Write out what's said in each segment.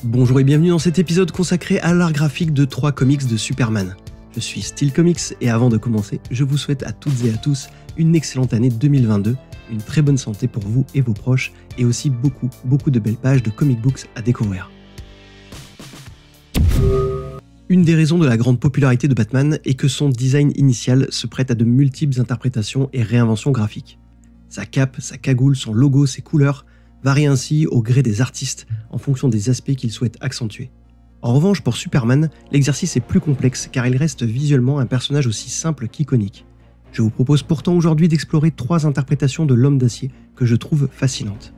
Bonjour et bienvenue dans cet épisode consacré à l'art graphique de 3 comics de Superman. Je suis Steel Comics et avant de commencer, je vous souhaite à toutes et à tous une excellente année 2022, une très bonne santé pour vous et vos proches et aussi beaucoup de belles pages de comic books à découvrir. Une des raisons de la grande popularité de Batman est que son design initial se prête à de multiples interprétations et réinventions graphiques. Sa cape, sa cagoule, son logo, ses couleurs varient ainsi au gré des artistes en fonction des aspects qu'ils souhaitent accentuer. En revanche, pour Superman, l'exercice est plus complexe car il reste visuellement un personnage aussi simple qu'iconique. Je vous propose pourtant aujourd'hui d'explorer 3 interprétations de l'homme d'acier que je trouve fascinantes.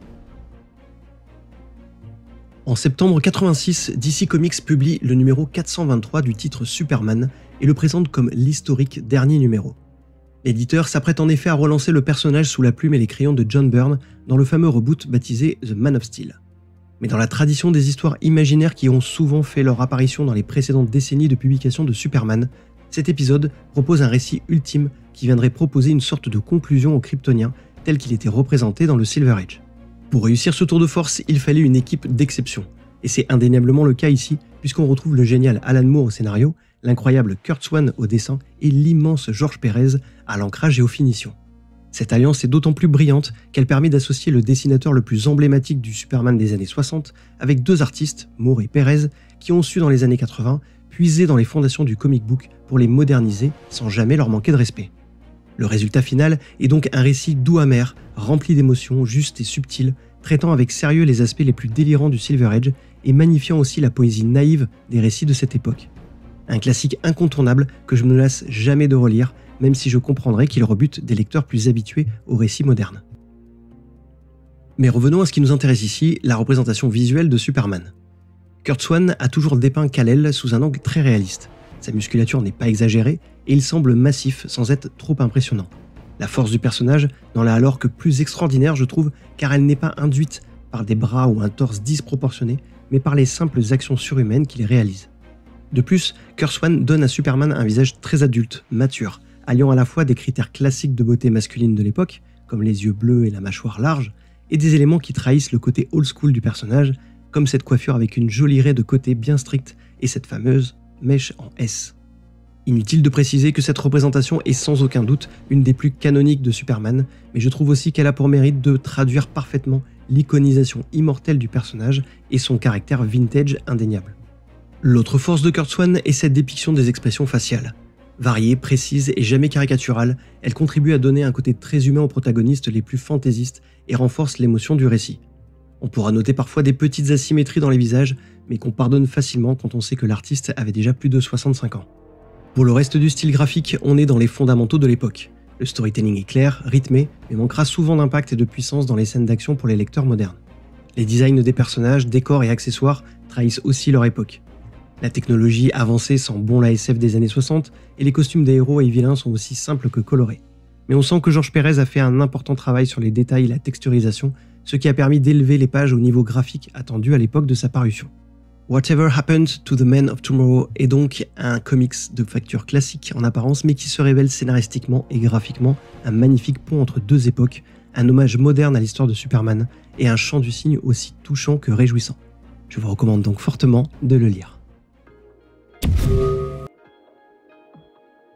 En septembre 86, DC Comics publie le numéro 423 du titre Superman et le présente comme l'historique dernier numéro. L'éditeur s'apprête en effet à relancer le personnage sous la plume et les crayons de John Byrne dans le fameux reboot baptisé The Man of Steel. Mais dans la tradition des histoires imaginaires qui ont souvent fait leur apparition dans les précédentes décennies de publication de Superman, cet épisode propose un récit ultime qui viendrait proposer une sorte de conclusion au Kryptonien tel qu'il était représenté dans le Silver Age. Pour réussir ce tour de force, il fallait une équipe d'exception. Et c'est indéniablement le cas ici, puisqu'on retrouve le génial Alan Moore au scénario, l'incroyable Curt Swan au dessin et l'immense George Pérez à l'ancrage et aux finitions. Cette alliance est d'autant plus brillante qu'elle permet d'associer le dessinateur le plus emblématique du Superman des années 60 avec 2 artistes, Moore et Pérez, qui ont su dans les années 80 puiser dans les fondations du comic book pour les moderniser sans jamais leur manquer de respect. Le résultat final est donc un récit doux amer, rempli d'émotions, juste et subtil, traitant avec sérieux les aspects les plus délirants du Silver Age et magnifiant aussi la poésie naïve des récits de cette époque. Un classique incontournable que je ne me lasse jamais de relire, même si je comprendrais qu'il rebute des lecteurs plus habitués aux récits modernes. Mais revenons à ce qui nous intéresse ici, la représentation visuelle de Superman. Curt Swan a toujours dépeint Kal-El sous un angle très réaliste. Sa musculature n'est pas exagérée et il semble massif sans être trop impressionnant. La force du personnage n'en est alors que plus extraordinaire, je trouve, car elle n'est pas induite par des bras ou un torse disproportionné, mais par les simples actions surhumaines qu'il réalise. De plus, Curt Swan donne à Superman un visage très adulte, mature, alliant à la fois des critères classiques de beauté masculine de l'époque, comme les yeux bleus et la mâchoire large, et des éléments qui trahissent le côté old school du personnage, comme cette coiffure avec une jolie raie de côté bien stricte et cette fameuse mèche en S. Inutile de préciser que cette représentation est sans aucun doute une des plus canoniques de Superman, mais je trouve aussi qu'elle a pour mérite de traduire parfaitement l'iconisation immortelle du personnage et son caractère vintage indéniable. L'autre force de Curt Swan est cette dépiction des expressions faciales. Variée, précise et jamais caricaturale, elle contribue à donner un côté très humain aux protagonistes les plus fantaisistes et renforce l'émotion du récit. On pourra noter parfois des petites asymétries dans les visages, mais qu'on pardonne facilement quand on sait que l'artiste avait déjà plus de 65 ans. Pour le reste du style graphique, on est dans les fondamentaux de l'époque. Le storytelling est clair, rythmé, mais manquera souvent d'impact et de puissance dans les scènes d'action pour les lecteurs modernes. Les designs des personnages, décors et accessoires trahissent aussi leur époque. La technologie avancée sent bon la SF des années 60 et les costumes des héros et vilains sont aussi simples que colorés. Mais on sent que George Pérez a fait un important travail sur les détails et la texturisation, ce qui a permis d'élever les pages au niveau graphique attendu à l'époque de sa parution. Whatever Happened to the Man of Tomorrow est donc un comics de facture classique en apparence mais qui se révèle scénaristiquement et graphiquement un magnifique pont entre 2 époques, un hommage moderne à l'histoire de Superman et un chant du cygne aussi touchant que réjouissant. Je vous recommande donc fortement de le lire.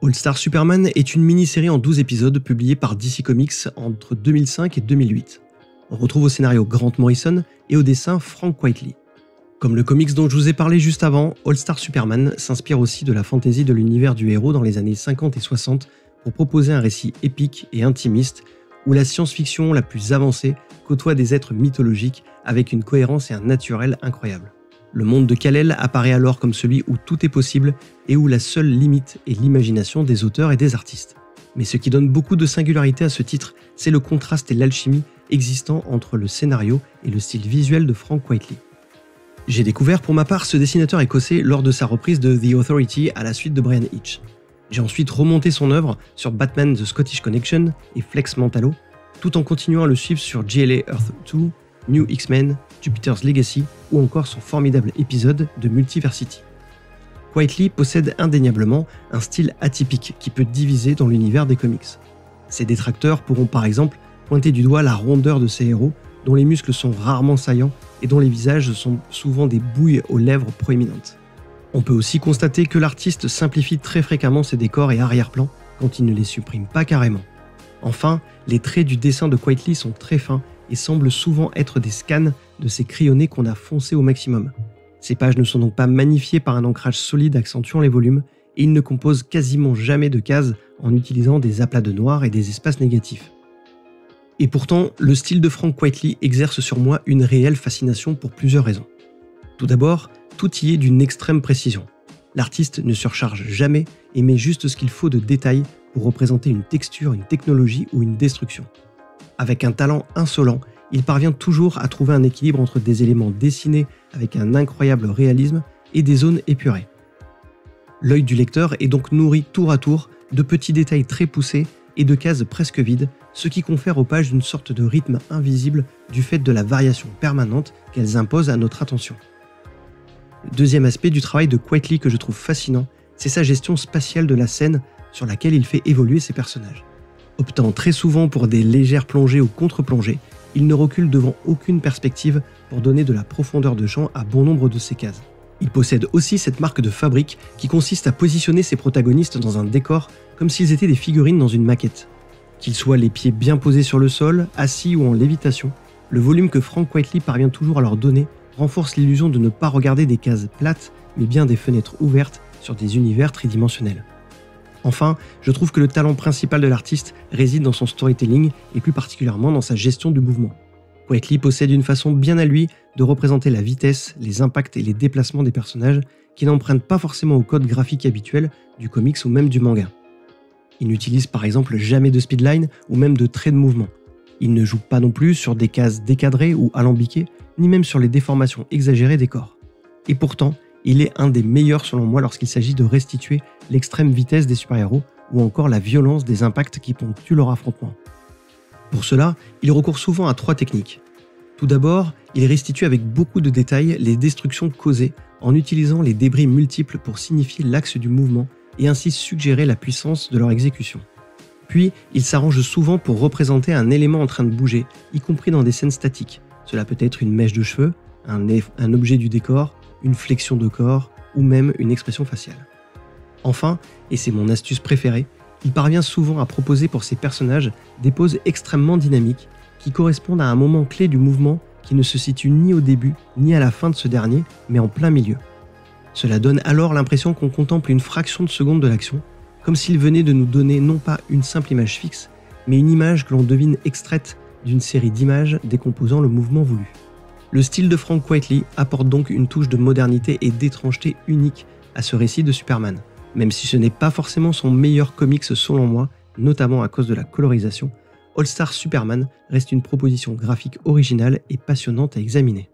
All Star Superman est une mini-série en 12 épisodes publiée par DC Comics entre 2005 et 2008. On retrouve au scénario Grant Morrison et au dessin Frank Quitely. Comme le comics dont je vous ai parlé juste avant, All Star Superman s'inspire aussi de la fantaisie de l'univers du héros dans les années 50 et 60 pour proposer un récit épique et intimiste où la science-fiction la plus avancée côtoie des êtres mythologiques avec une cohérence et un naturel incroyable. Le monde de Kal-El apparaît alors comme celui où tout est possible et où la seule limite est l'imagination des auteurs et des artistes. Mais ce qui donne beaucoup de singularité à ce titre, c'est le contraste et l'alchimie existant entre le scénario et le style visuel de Frank Quitely. J'ai découvert pour ma part ce dessinateur écossais lors de sa reprise de The Authority à la suite de Bryan Hitch. J'ai ensuite remonté son œuvre sur Batman The Scottish Connection et Flex Mentallo, tout en continuant à le suivre sur JLA Earth 2, New X-Men, Jupiter's Legacy ou encore son formidable épisode de Multiversity. Quitely possède indéniablement un style atypique qui peut diviser dans l'univers des comics. Ses détracteurs pourront par exemple pointer du doigt la rondeur de ses héros, dont les muscles sont rarement saillants et dont les visages sont souvent des bouilles aux lèvres proéminentes. On peut aussi constater que l'artiste simplifie très fréquemment ses décors et arrière-plans quand il ne les supprime pas carrément. Enfin, les traits du dessin de Quitely sont très fins et semblent souvent être des scans de ces crayonnés qu'on a foncés au maximum. Ces pages ne sont donc pas magnifiées par un ancrage solide accentuant les volumes et il ne compose quasiment jamais de cases en utilisant des aplats de noir et des espaces négatifs. Et pourtant, le style de Frank Quitely exerce sur moi une réelle fascination pour plusieurs raisons. Tout d'abord, tout y est d'une extrême précision. L'artiste ne surcharge jamais et met juste ce qu'il faut de détails pour représenter une texture, une technologie ou une destruction. Avec un talent insolent, il parvient toujours à trouver un équilibre entre des éléments dessinés avec un incroyable réalisme et des zones épurées. L'œil du lecteur est donc nourri tour à tour de petits détails très poussés et de cases presque vides, ce qui confère aux pages une sorte de rythme invisible du fait de la variation permanente qu'elles imposent à notre attention. Le deuxième aspect du travail de Quitely que je trouve fascinant, c'est sa gestion spatiale de la scène sur laquelle il fait évoluer ses personnages. Optant très souvent pour des légères plongées ou contre-plongées, il ne recule devant aucune perspective pour donner de la profondeur de champ à bon nombre de ses cases. Il possède aussi cette marque de fabrique qui consiste à positionner ses protagonistes dans un décor comme s'ils étaient des figurines dans une maquette. Qu'ils soient les pieds bien posés sur le sol, assis ou en lévitation, le volume que Frank Quitely parvient toujours à leur donner renforce l'illusion de ne pas regarder des cases plates, mais bien des fenêtres ouvertes sur des univers tridimensionnels. Enfin, je trouve que le talent principal de l'artiste réside dans son storytelling et plus particulièrement dans sa gestion du mouvement. Quitely possède une façon bien à lui de représenter la vitesse, les impacts et les déplacements des personnages qui n'empruntent pas forcément au code graphique habituel du comics ou même du manga. Il n'utilise par exemple jamais de speedline ou même de traits de mouvement. Il ne joue pas non plus sur des cases décadrées ou alambiquées, ni même sur les déformations exagérées des corps. Et pourtant, il est un des meilleurs selon moi lorsqu'il s'agit de restituer l'extrême vitesse des super-héros ou encore la violence des impacts qui ponctuent leur affrontement. Pour cela, il recourt souvent à 3 techniques. Tout d'abord, il restitue avec beaucoup de détails les destructions causées en utilisant les débris multiples pour signifier l'axe du mouvement et ainsi suggérer la puissance de leur exécution. Puis, il s'arrange souvent pour représenter un élément en train de bouger, y compris dans des scènes statiques. Cela peut être une mèche de cheveux, un objet du décor, une flexion de corps ou même une expression faciale. Enfin, et c'est mon astuce préférée, il parvient souvent à proposer pour ses personnages des poses extrêmement dynamiques qui correspondent à un moment clé du mouvement qui ne se situe ni au début ni à la fin de ce dernier, mais en plein milieu. Cela donne alors l'impression qu'on contemple une fraction de seconde de l'action, comme s'il venait de nous donner non pas une simple image fixe, mais une image que l'on devine extraite d'une série d'images décomposant le mouvement voulu. Le style de Frank Quitely apporte donc une touche de modernité et d'étrangeté unique à ce récit de Superman, même si ce n'est pas forcément son meilleur comics selon moi, notamment à cause de la colorisation. All Star Superman reste une proposition graphique originale et passionnante à examiner.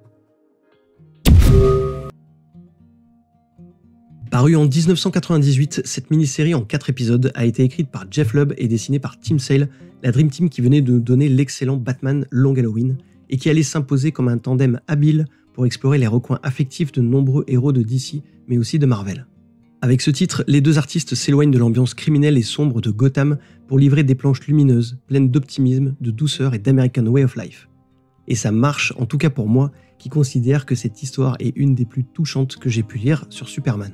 Parue en 1998, cette mini-série en 4 épisodes a été écrite par Jeff Lubb et dessinée par Tim Sale, la Dream Team qui venait de nous donner l'excellent Batman Long Halloween et qui allait s'imposer comme un tandem habile pour explorer les recoins affectifs de nombreux héros de DC, mais aussi de Marvel. Avec ce titre, les deux artistes s'éloignent de l'ambiance criminelle et sombre de Gotham pour livrer des planches lumineuses, pleines d'optimisme, de douceur et d'American Way of Life. Et ça marche, en tout cas pour moi, qui considère que cette histoire est une des plus touchantes que j'ai pu lire sur Superman.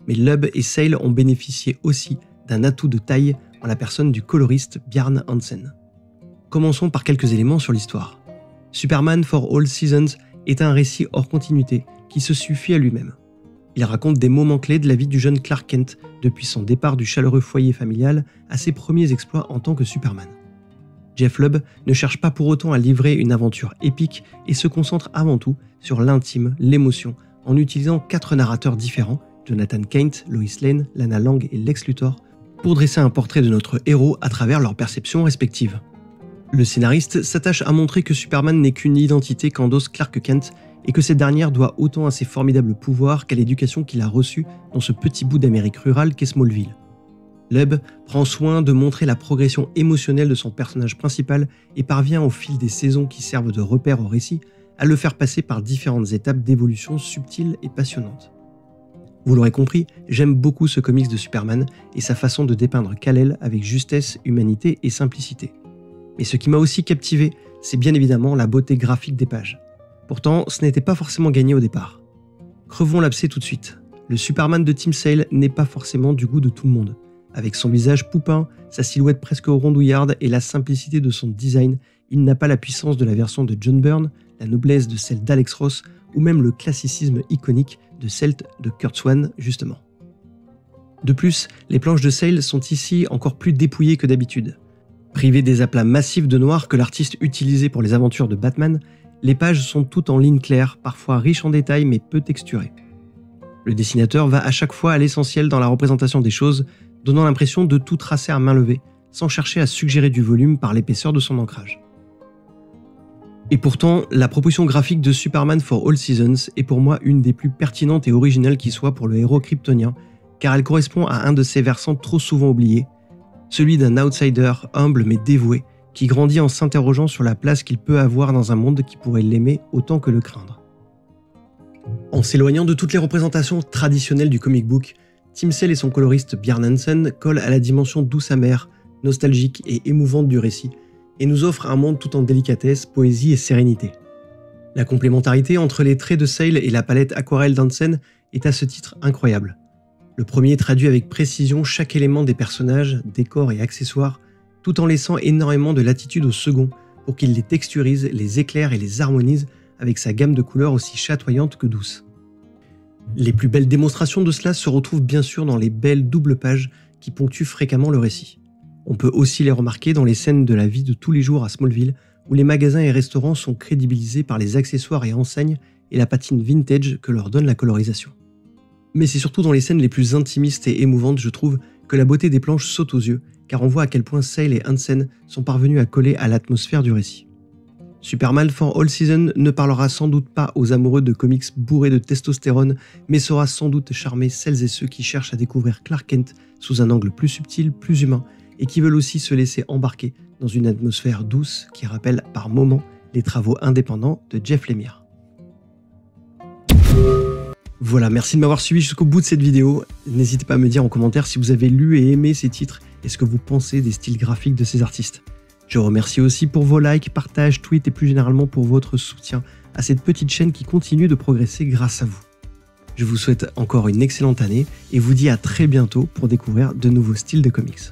Mais Lubb et Sale ont bénéficié aussi d'un atout de taille en la personne du coloriste Bjarne Hansen. Commençons par quelques éléments sur l'histoire. Superman for All Seasons est un récit hors continuité qui se suffit à lui-même. Il raconte des moments clés de la vie du jeune Clark Kent depuis son départ du chaleureux foyer familial à ses premiers exploits en tant que Superman. Jeff Lubb ne cherche pas pour autant à livrer une aventure épique et se concentre avant tout sur l'intime, l'émotion, en utilisant 4 narrateurs différents, Jonathan Kent, Lois Lane, Lana Lang et Lex Luthor, pour dresser un portrait de notre héros à travers leurs perceptions respectives. Le scénariste s'attache à montrer que Superman n'est qu'une identité qu'endosse Clark Kent et que cette dernière doit autant à ses formidables pouvoirs qu'à l'éducation qu'il a reçue dans ce petit bout d'Amérique rurale qu'est Smallville. Lubb prend soin de montrer la progression émotionnelle de son personnage principal et parvient au fil des saisons qui servent de repère au récit à le faire passer par différentes étapes d'évolution subtiles et passionnantes. Vous l'aurez compris, j'aime beaucoup ce comics de Superman et sa façon de dépeindre Kal-El avec justesse, humanité et simplicité. Mais ce qui m'a aussi captivé, c'est bien évidemment la beauté graphique des pages. Pourtant, ce n'était pas forcément gagné au départ. Crevons l'abcès tout de suite. Le Superman de Tim Sale n'est pas forcément du goût de tout le monde. Avec son visage poupin, sa silhouette presque rondouillarde et la simplicité de son design, il n'a pas la puissance de la version de John Byrne, la noblesse de celle d'Alex Ross ou même le classicisme iconique de celle de Curt Swan, justement. De plus, les planches de Sale sont ici encore plus dépouillées que d'habitude. Privées des aplats massifs de noir que l'artiste utilisait pour les aventures de Batman, les pages sont toutes en lignes claires, parfois riches en détails mais peu texturées. Le dessinateur va à chaque fois à l'essentiel dans la représentation des choses, donnant l'impression de tout tracer à main levée, sans chercher à suggérer du volume par l'épaisseur de son ancrage. Et pourtant, la proposition graphique de Superman for All Seasons est pour moi une des plus pertinentes et originales qui soit pour le héros kryptonien, car elle correspond à un de ses versants trop souvent oubliés, celui d'un outsider humble mais dévoué, qui grandit en s'interrogeant sur la place qu'il peut avoir dans un monde qui pourrait l'aimer autant que le craindre. En s'éloignant de toutes les représentations traditionnelles du comic book, Tim Sale et son coloriste Bjarne Hansen collent à la dimension douce amère, nostalgique et émouvante du récit, et nous offrent un monde tout en délicatesse, poésie et sérénité. La complémentarité entre les traits de Sale et la palette aquarelle d'Hansen est à ce titre incroyable. Le premier traduit avec précision chaque élément des personnages, décors et accessoires, tout en laissant énormément de latitude au second pour qu'il les texturise, les éclaire et les harmonise avec sa gamme de couleurs aussi chatoyante que douce. Les plus belles démonstrations de cela se retrouvent bien sûr dans les belles doubles pages qui ponctuent fréquemment le récit. On peut aussi les remarquer dans les scènes de la vie de tous les jours à Smallville, où les magasins et restaurants sont crédibilisés par les accessoires et enseignes et la patine vintage que leur donne la colorisation. Mais c'est surtout dans les scènes les plus intimistes et émouvantes, je trouve, que la beauté des planches saute aux yeux, car on voit à quel point Sale et Hansen sont parvenus à coller à l'atmosphère du récit. Superman for All Seasons ne parlera sans doute pas aux amoureux de comics bourrés de testostérone, mais saura sans doute charmer celles et ceux qui cherchent à découvrir Clark Kent sous un angle plus subtil, plus humain, et qui veulent aussi se laisser embarquer dans une atmosphère douce qui rappelle par moments les travaux indépendants de Jeff Lemire. Voilà, merci de m'avoir suivi jusqu'au bout de cette vidéo. N'hésitez pas à me dire en commentaire si vous avez lu et aimé ces titres et ce que vous pensez des styles graphiques de ces artistes. Je vous remercie aussi pour vos likes, partages, tweets et plus généralement pour votre soutien à cette petite chaîne qui continue de progresser grâce à vous. Je vous souhaite encore une excellente année et vous dis à très bientôt pour découvrir de nouveaux styles de comics.